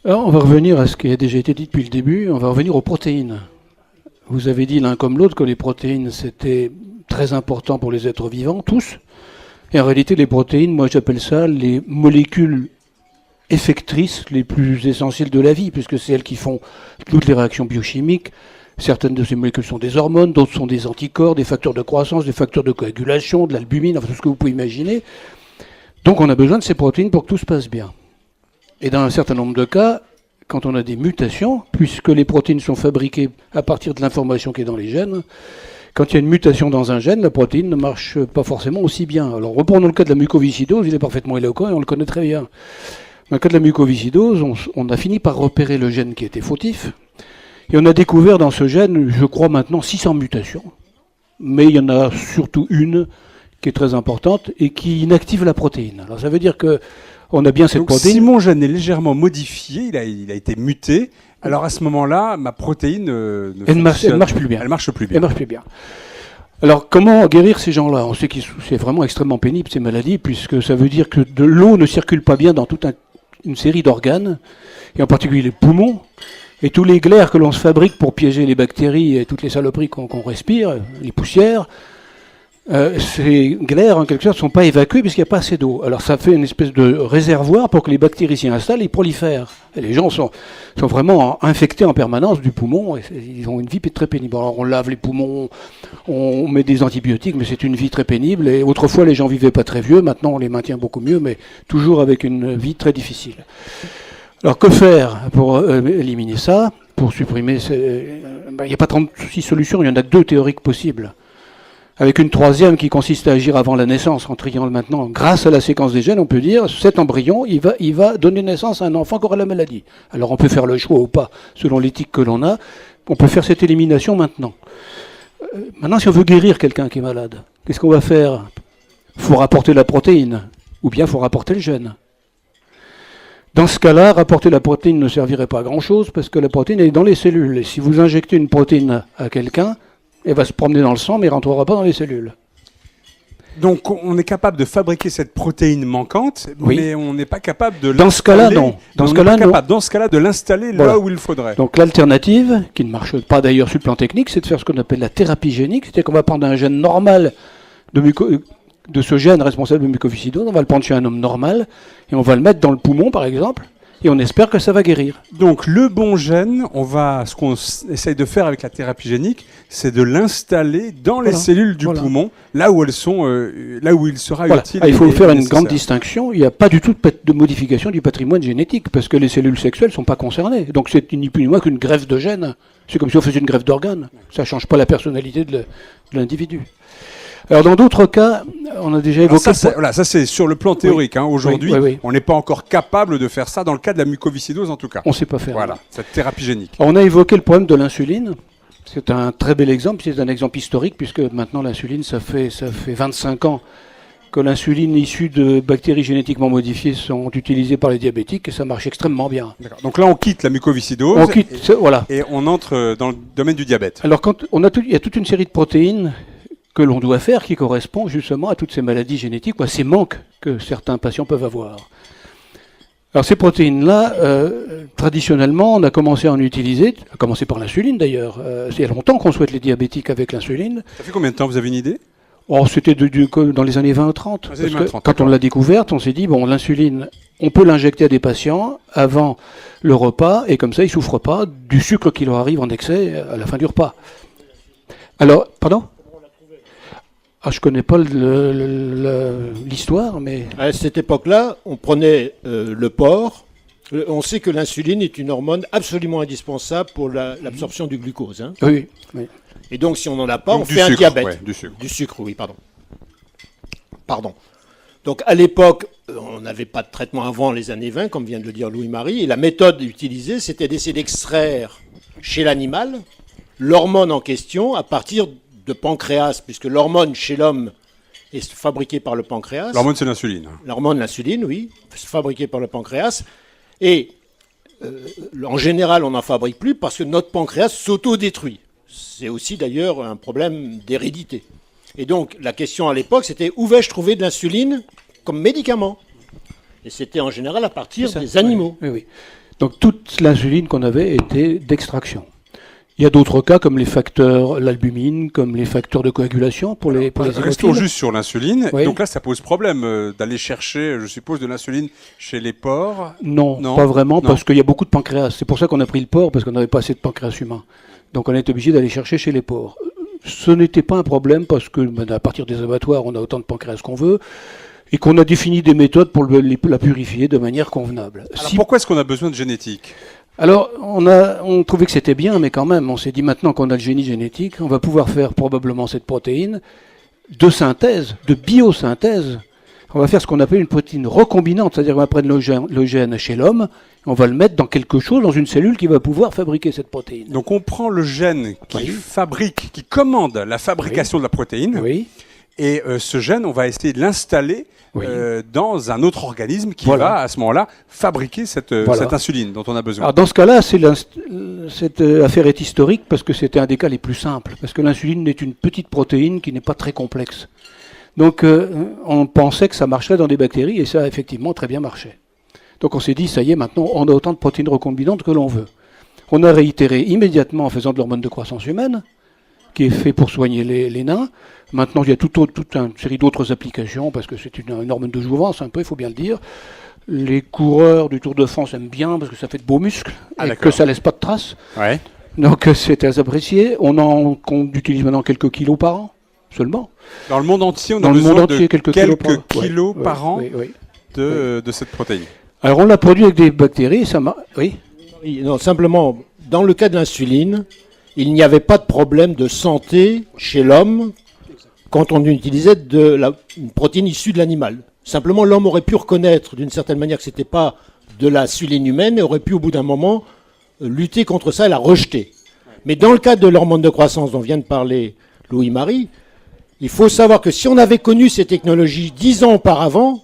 Alors, on va revenir à ce qui a déjà été dit depuis le début, on va revenir aux protéines. Vous avez dit l'un comme l'autre que les protéines, c'était très important pour les êtres vivants, tous. Et en réalité, les protéines, moi j'appelle ça les molécules effectrices les plus essentielles de la vie, puisque c'est elles qui font toutes les réactions biochimiques. Certaines de ces molécules sont des hormones, d'autres sont des anticorps, des facteurs de croissance, des facteurs de coagulation, de l'albumine, enfin tout ce que vous pouvez imaginer. Donc on a besoin de ces protéines pour que tout se passe bien. Et dans un certain nombre de cas, quand on a des mutations, puisque les protéines sont fabriquées à partir de l'information qui est dans les gènes, quand il y a une mutation dans un gène, la protéine ne marche pas forcément aussi bien. Alors reprenons le cas de la mucoviscidose, il est parfaitement éloquent et on le connaît très bien. Dans le cas de la mucoviscidose, on a fini par repérer le gène qui était fautif, et on a découvert dans ce gène, je crois maintenant, 600 mutations. Mais il y en a surtout une qui est très importante et qui inactive la protéine. Alors ça veut dire que on a bien cette protéine. Si mon gène est légèrement modifié, il a été muté, alors à ce moment-là, ma protéine elle marche plus bien. Elle marche plus bien. Elle marche plus bien. Alors comment guérir ces gens-là? On sait que c'est vraiment extrêmement pénible ces maladies, puisque ça veut dire que de l'eau ne circule pas bien dans toute une série d'organes, et en particulier les poumons, et tous les glaires que l'on se fabrique pour piéger les bactéries et toutes les saloperies qu'on respire, les poussières, ces glaires, en quelque sorte, ne sont pas évacuées puisqu'il n'y a pas assez d'eau. Alors ça fait une espèce de réservoir pour que les bactéries s'y installent et prolifèrent. Et les gens sont vraiment infectés en permanence du poumon, et ils ont une vie très pénible. Alors on lave les poumons, on met des antibiotiques, mais c'est une vie très pénible. Et autrefois, les gens vivaient pas très vieux, maintenant on les maintient beaucoup mieux, mais toujours avec une vie très difficile. Alors que faire pour éliminer ça, pour supprimer... Il n'y a pas 36 solutions, il y en a 2 théoriques possibles. Avec une troisième qui consiste à agir avant la naissance, en triant maintenant. Grâce à la séquence des gènes, on peut dire, cet embryon, il va donner naissance à un enfant qui aura la maladie. Alors on peut faire le choix ou pas, selon l'éthique que l'on a. On peut faire cette élimination maintenant. Maintenant, si on veut guérir quelqu'un qui est malade, qu'est-ce qu'on va faire? Il faut rapporter la protéine, ou bien il faut rapporter le gène. Dans ce cas-là, rapporter la protéine ne servirait pas à grand-chose, parce que la protéine est dans les cellules. Et si vous injectez une protéine à quelqu'un, elle va se promener dans le sang, mais elle ne rentrera pas dans les cellules. Donc on est capable de fabriquer cette protéine manquante, oui, mais on n'est pas capable de l'installer. Dans ce cas-là, non. Dans ce cas-là, de l'installer là où il faudrait. Donc l'alternative, qui ne marche pas d'ailleurs sur le plan technique, c'est de faire ce qu'on appelle la thérapie génique, c'est-à-dire qu'on va prendre un gène normal de ce gène responsable de mucoviscidose, on va le prendre chez un homme normal, et on va le mettre dans le poumon, par exemple, et on espère que ça va guérir. Donc le bon gène, ce qu'on essaye de faire avec la thérapie génique, c'est de l'installer dans les cellules du poumon, là où elles sont, là où il sera utile. Il faut faire une grande distinction. Il n'y a pas du tout de modification du patrimoine génétique, parce que les cellules sexuelles ne sont pas concernées. Donc c'est ni plus ni moins qu'une greffe de gènes. C'est comme si on faisait une greffe d'organes. Ça ne change pas la personnalité de l'individu. Alors dans d'autres cas, on a déjà évoqué... Ça c'est sur le plan théorique. Hein. Aujourd'hui, on n'est pas encore capable de faire ça dans le cas de la mucoviscidose en tout cas. On ne sait pas faire. Voilà, cette thérapie génique. On a évoqué le problème de l'insuline. C'est un très bel exemple, c'est un exemple historique, puisque maintenant l'insuline, ça fait 25 ans que l'insuline issue de bactéries génétiquement modifiées sont utilisées par les diabétiques, et ça marche extrêmement bien. D'accord. Donc là on quitte la mucoviscidose et on entre dans le domaine du diabète. Alors il y a toute une série de protéines que l'on doit faire qui correspond justement à toutes ces maladies génétiques ou à ces manques que certains patients peuvent avoir. Alors ces protéines-là, traditionnellement, on a commencé à en utiliser, à commencer par l'insuline d'ailleurs. Il y a longtemps qu'on souhaite les diabétiques avec l'insuline. Ça fait combien de temps, vous avez une idée? C'était dans les années 20-30. Quand on l'a découverte, on s'est dit, bon, l'insuline, on peut l'injecter à des patients avant le repas, et comme ça, ils ne souffrent pas du sucre qui leur arrive en excès à la fin du repas. Alors, pardon ? Je ne connais pas l'histoire, mais... À cette époque-là, on prenait le porc. On sait que l'insuline est une hormone absolument indispensable pour l'absorption du glucose. Hein. Oui. Et donc, si on n'en a pas, on fait un diabète. Ouais, du sucre. Du sucre, oui, pardon. Donc, à l'époque, on n'avait pas de traitement avant les années 20, comme vient de le dire Louis-Marie. Et la méthode utilisée, c'était d'essayer d'extraire chez l'animal l'hormone en question à partir de pancréas, puisque l'hormone chez l'homme est fabriquée par le pancréas. L'hormone, c'est l'insuline. L'hormone, l'insuline, oui, fabriquée par le pancréas. Et en général, on n'en fabrique plus parce que notre pancréas s'auto-détruit. C'est aussi d'ailleurs un problème d'hérédité. Et donc la question à l'époque, c'était où vais-je trouver de l'insuline comme médicament? Et c'était en général à partir des animaux. Oui, oui. Donc toute l'insuline qu'on avait était d'extraction. Il y a d'autres cas comme les facteurs, l'albumine, comme les facteurs de coagulation pour les Restons hémophiles. juste sur l'insuline. Oui. Donc là, ça pose problème d'aller chercher, je suppose, de l'insuline chez les porcs. Non, Non. pas vraiment, Non. parce qu'il y a beaucoup de pancréas. C'est pour ça qu'on a pris le porc, parce qu'on n'avait pas assez de pancréas humain. Donc on est obligé d'aller chercher chez les porcs. Ce n'était pas un problème, parce que à partir des abattoirs, on a autant de pancréas qu'on veut, et qu'on a défini des méthodes pour la purifier de manière convenable. Alors pourquoi est-ce qu'on a besoin de génétique? Alors, on trouvait que c'était bien, mais quand même, on s'est dit maintenant qu'on a le génie génétique, on va pouvoir faire probablement cette protéine de synthèse, de biosynthèse. On va faire ce qu'on appelle une protéine recombinante, c'est-à-dire qu'on va prendre le gène chez l'homme, on va le mettre dans quelque chose, dans une cellule qui va pouvoir fabriquer cette protéine. Donc on prend le gène qui Oui. qui commande la fabrication de la protéine, Oui. et ce gène, on va essayer de l'installer Oui. dans un autre organisme qui Voilà. va, à ce moment-là, fabriquer cette insuline dont on a besoin. Alors dans ce cas-là, cette affaire est historique parce que c'était un des cas les plus simples, parce que l'insuline est une petite protéine qui n'est pas très complexe. Donc on pensait que ça marcherait dans des bactéries, et ça a effectivement très bien marché. Donc on s'est dit, ça y est, maintenant on a autant de protéines recombinantes que l'on veut. On a réitéré immédiatement en faisant de l'hormone de croissance humaine, qui est fait pour soigner les nains. Maintenant, il y a toute une série d'autres applications, parce que c'est une hormone de jouvence, un peu, il faut bien le dire. Les coureurs du Tour de France aiment bien, parce que ça fait de beaux muscles, et que ça laisse pas de traces. Ouais. Donc c'est très apprécié. On utilise maintenant quelques kilos par an, seulement. Dans le monde entier, on Dans a le besoin monde entier, de quelques kilos Ouais, par an oui. de cette protéine. Alors on l'a produit avec des bactéries, ça marche. Oui. Non, simplement, dans le cas de l'insuline, il n'y avait pas de problème de santé chez l'homme quand on utilisait une protéine issue de l'animal. Simplement, l'homme aurait pu reconnaître d'une certaine manière que ce n'était pas de l'insuline humaine et aurait pu au bout d'un moment lutter contre ça et la rejeter. Mais dans le cas de l'hormone de croissance dont vient de parler Louis-Marie, il faut savoir que si on avait connu ces technologies 10 ans auparavant,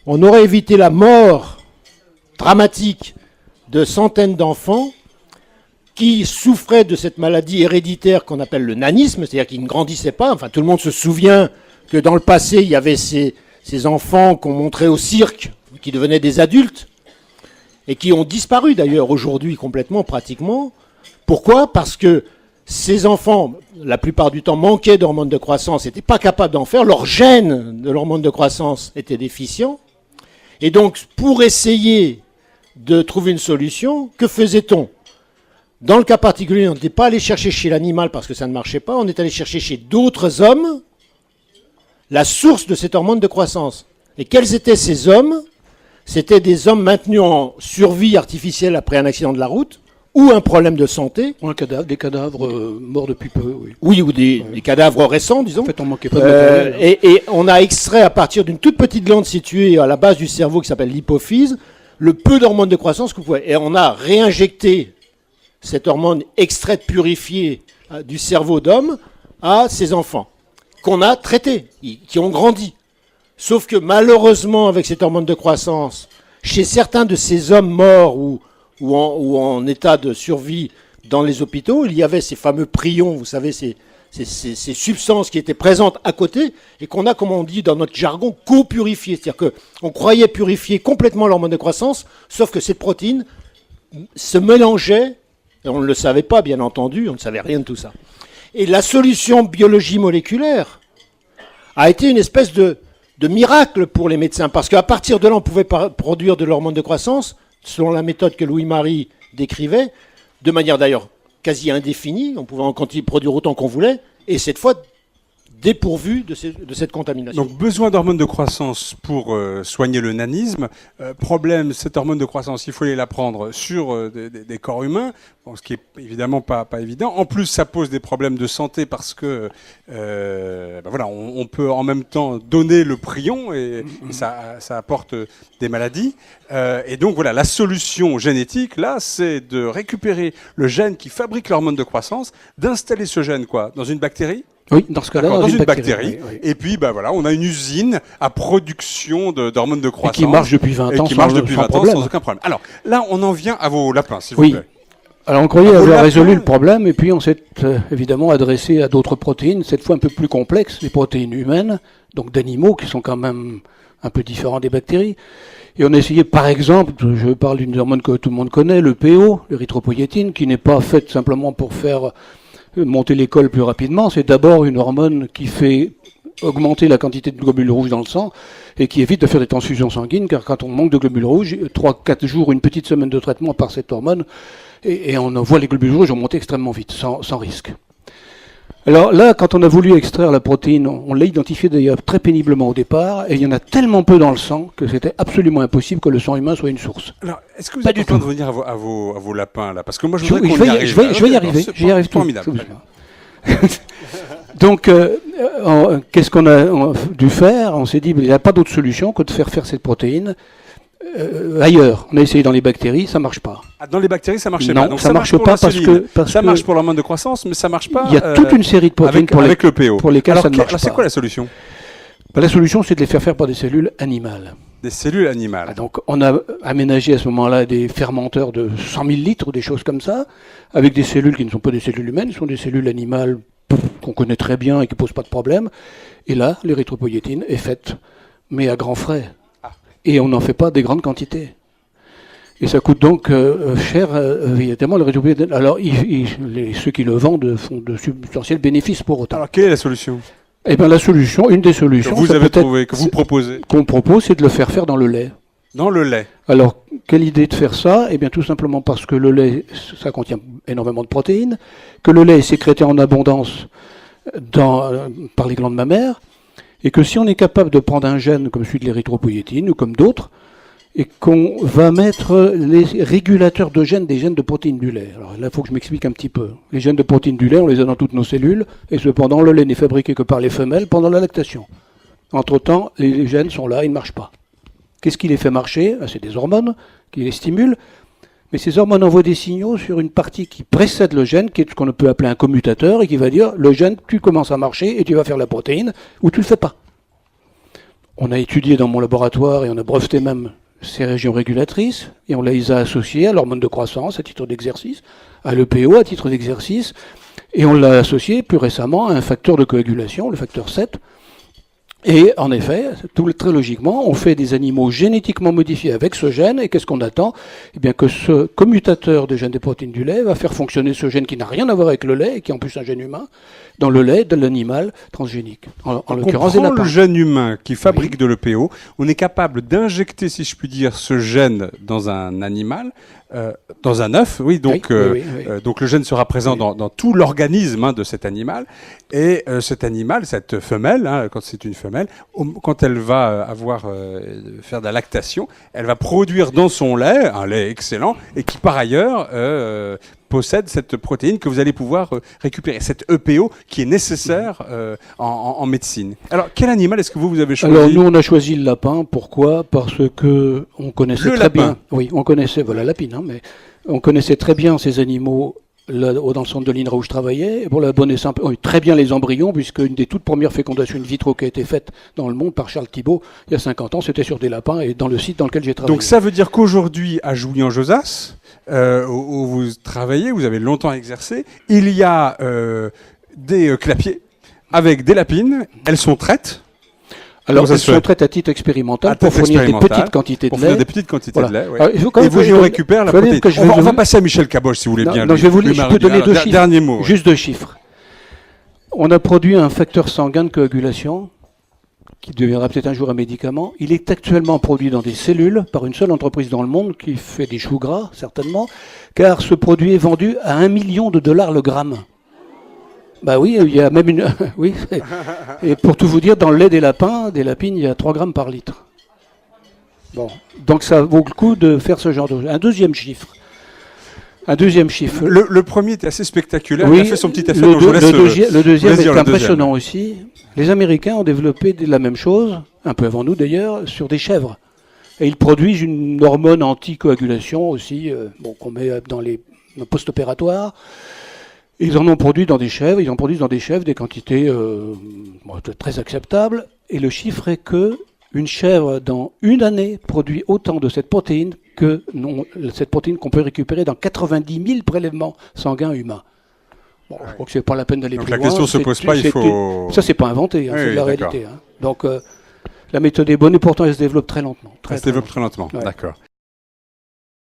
on aurait évité la mort dramatique de centaines d'enfants qui souffraient de cette maladie héréditaire qu'on appelle le nanisme, c'est-à-dire qu'ils ne grandissaient pas. Enfin, tout le monde se souvient que dans le passé, il y avait ces enfants qu'on montrait au cirque, qui devenaient des adultes, et qui ont disparu d'ailleurs aujourd'hui complètement, pratiquement. Pourquoi? Parce que ces enfants, la plupart du temps, manquaient d'hormones de croissance, n'étaient pas capables d'en faire, leur gène de l'hormone de croissance était déficient. Et donc, pour essayer de trouver une solution, que faisait-on? Dans le cas particulier, on n'était pas allé chercher chez l'animal parce que ça ne marchait pas, on est allé chercher chez d'autres hommes la source de cette hormone de croissance. Et quels étaient ces hommes? C'était des hommes maintenus en survie artificielle après un accident de la route ou un problème de santé. Ou des cadavres morts depuis peu, oui. Oui, ou des cadavres récents, disons. En fait, on manquait pas de matériel. Et on a extrait à partir d'une toute petite glande située à la base du cerveau qui s'appelle l'hypophyse, le peu d'hormones de croissance que vous pouvez. Et on a réinjecté cette hormone extraite, purifiée du cerveau d'homme à ces enfants qu'on a traités, qui ont grandi. Sauf que malheureusement, avec cette hormone de croissance, chez certains de ces hommes morts ou en état de survie dans les hôpitaux, il y avait ces fameux prions, vous savez, ces substances qui étaient présentes à côté et qu'on a, comme on dit dans notre jargon, co-purifiées. C'est-à-dire qu'on croyait purifier complètement l'hormone de croissance, sauf que cette protéine se mélangeait. Et on ne le savait pas, bien entendu, on ne savait rien de tout ça. Et la solution biologie moléculaire a été une espèce de miracle pour les médecins, parce qu'à partir de là, on pouvait produire de l'hormone de croissance, selon la méthode que Louis-Marie décrivait, de manière d'ailleurs quasi indéfinie, on pouvait en produire autant qu'on voulait, et cette fois dépourvu de cette contamination. Donc besoin d'hormones de croissance pour soigner le nanisme. Problème, cette hormone de croissance, il faut aller la prendre sur des corps humains, bon, ce qui est évidemment pas évident. En plus, ça pose des problèmes de santé parce que voilà, on peut en même temps donner le prion et ça apporte des maladies. Et donc voilà, la solution génétique là, c'est de récupérer le gène qui fabrique l'hormone de croissance, d'installer ce gène dans une bactérie. Oui, dans ce cas-là, dans une bactérie. Oui. Et puis, voilà, on a une usine à production d'hormones de croissance. Et qui marche depuis 20 ans, sans aucun problème. problème. Alors, là, on en vient à vos lapins, s'il vous plaît. Alors on croyait Ah, avoir lapin. résolu le problème, et puis on s'est évidemment adressé à d'autres protéines, cette fois un peu plus complexes, les protéines humaines, donc d'animaux qui sont quand même un peu différents des bactéries. Et on a essayé, par exemple, je parle d'une hormone que tout le monde connaît, le PO, l'érythropoïétine, qui n'est pas faite simplement pour faire monter les cols plus rapidement, c'est d'abord une hormone qui fait augmenter la quantité de globules rouges dans le sang et qui évite de faire des transfusions sanguines, car quand on manque de globules rouges, 3-4 jours, une petite semaine de traitement par cette hormone, et on voit les globules rouges monter extrêmement vite, sans risque. Alors là, quand on a voulu extraire la protéine, on l'a identifiée d'ailleurs très péniblement au départ, et il y en a tellement peu dans le sang que c'était absolument impossible que le sang humain soit une source. Alors, est-ce que vous Pas êtes du en train tout. de venir à vos lapins, là? Parce que moi, je Je voudrais qu'on vais y y- arrive. je vais- là. je vais y Ok, arriver, c'est j'y arrive tout. formidable. Donc, qu'est-ce qu'on a dû faire? On s'est dit, il n'y a pas d'autre solution que de faire cette protéine ailleurs. On a essayé dans les bactéries, ça ne marche pas. Ah, dans les bactéries, ça marchait Non, pas. Donc, ça marche pour pas la parce cellule. que- ça marche pour l'hormone de croissance, mais ça marche pas. Il y a toute une série de protéines avec le PO. pour lesquelles alors, ça ne marche alors, c'est pas. quoi la solution? La solution, c'est de les faire par des cellules animales. Des cellules animales. Ah, donc, on a aménagé à ce moment-là des fermenteurs de 100 000 litres, des choses comme ça, avec des cellules qui ne sont pas des cellules humaines, ce sont des cellules animales qu'on connaît très bien et qui ne posent pas de problème. Et là, l'érythropoïétine est faite, mais à grands frais. Et on n'en fait pas des grandes quantités. Et ça coûte donc cher, évidemment, l'érythropoïétine. Alors, ceux qui le vendent font de substantiels bénéfices pour autant. Alors, quelle est la solution Eh bien, la solution, une des que solutions vous ça avez peut être- trouvé, que vous proposez qu'on propose, c'est de le faire dans le lait. dans le lait? Alors, quelle idée de faire ça? Eh bien, tout simplement parce que le lait, ça contient énormément de protéines, que le lait est sécrété en abondance par les glandes mammaires, et que si on est capable de prendre un gène comme celui de l'érythropoïétine ou comme d'autres, et qu'on va mettre les régulateurs de gènes des gènes de protéines du lait. Alors là, il faut que je m'explique un petit peu. Les gènes de protéines du lait, on les a dans toutes nos cellules, et cependant, le lait n'est fabriqué que par les femelles pendant la lactation. Entre-temps, les gènes sont là, ils ne marchent pas. Qu'est-ce qui les fait marcher? C'est des hormones qui les stimulent, mais ces hormones envoient des signaux sur une partie qui précède le gène, qui est ce qu'on peut appeler un commutateur, et qui va dire, le gène, tu commences à marcher et tu vas faire la protéine, ou tu ne le fais pas. On a étudié dans mon laboratoire, et on a breveté même ces régions régulatrices, et on les a associées à l'hormone de croissance à titre d'exercice, à l'EPO à titre d'exercice, et on l'a associé plus récemment à un facteur de coagulation, le facteur 7. Et en effet, très logiquement, on fait des animaux génétiquement modifiés avec ce gène, et qu'est-ce qu'on attend? Eh bien que ce commutateur des gènes des protéines du lait va faire fonctionner ce gène qui n'a rien à voir avec le lait, et qui est en plus un gène humain, dans le lait de l'animal transgénique, en l'occurrence des On prend lapins. le gène humain qui fabrique de l'EPO, on est capable d'injecter, si je puis dire, ce gène dans un animal, dans un œuf, oui, donc, Oui. donc le gène sera présent dans tout l'organisme de cet animal, et cet animal, cette femelle, quand c'est une femelle, quand elle va faire de la lactation, elle va produire dans son lait, un lait excellent, et qui par ailleurs possède cette protéine que vous allez pouvoir récupérer, cette EPO qui est nécessaire en médecine. Alors, quel animal est-ce que vous avez choisi? Alors nous on a choisi le lapin, pourquoi? Parce que on connaissait Le très lapin. bien. Oui, on connaissait, voilà, lapine, hein, mais on connaissait très bien ces animaux là, dans le centre de l'INRA où je travaillais, et pour la bonne et simple, on a eu très bien les embryons, puisque une des toutes premières fécondations in vitro qui a été faite dans le monde par Charles Thibault, il y a 50 ans, c'était sur des lapins, et dans le site dans lequel j'ai travaillé. Donc ça veut dire qu'aujourd'hui, à Jouy-en-Josas, où vous travaillez, vous avez longtemps exercé, il y a des clapiers avec des lapines, elles sont traites. Alors, Comment ça elles se fait sont traites à titre expérimental À pour titre fournir des expérimental, petites quantités pour de faire lait. des petites quantités Voilà. de lait. Ouais. Alors, il faut quand même Et vous que je y donne- récupère la faut dire protéine. que je On vais va vous- passer à Michel Caboche, si vous voulez Non, bien. non, lui. je vais vous Lui, je Marie, peux donner deux chiffres. Dernier mot. Juste deux chiffres. On a produit un facteur sanguin de coagulation qui deviendra peut-être un jour un médicament. Il est actuellement produit dans des cellules par une seule entreprise dans le monde qui fait des choux gras, certainement, car ce produit est vendu à $1 million le gramme. Bah oui, il y a même une... oui. Et pour tout vous dire, dans le lait des lapins, des lapines, il y a 3 grammes par litre. Bon. Donc ça vaut le coup de faire ce genre de... Un deuxième chiffre. Le premier était assez spectaculaire. Oui, il a fait son petit effet. le, donc je deux- laisse, le deuxième vas-y, est le impressionnant aussi. Les Américains ont développé la même chose, un peu avant nous d'ailleurs, sur des chèvres. Et ils produisent une hormone anticoagulation aussi, qu'on met dans les post-opératoires. Ils en ont produit dans des chèvres, ils en produisent dans des chèvres des quantités très acceptables. Et le chiffre est que une chèvre, dans une année, produit autant de cette protéine que cette protéine qu'on peut récupérer dans 90 000 prélèvements sanguins humains. Bon, je crois que c'est pas la peine d'aller plus loin. Donc la question se pose pas, il faut... Ça, c'est pas inventé, c'est de la réalité. Donc, la méthode est bonne et pourtant elle se développe très lentement. Elle se développe très lentement, d'accord.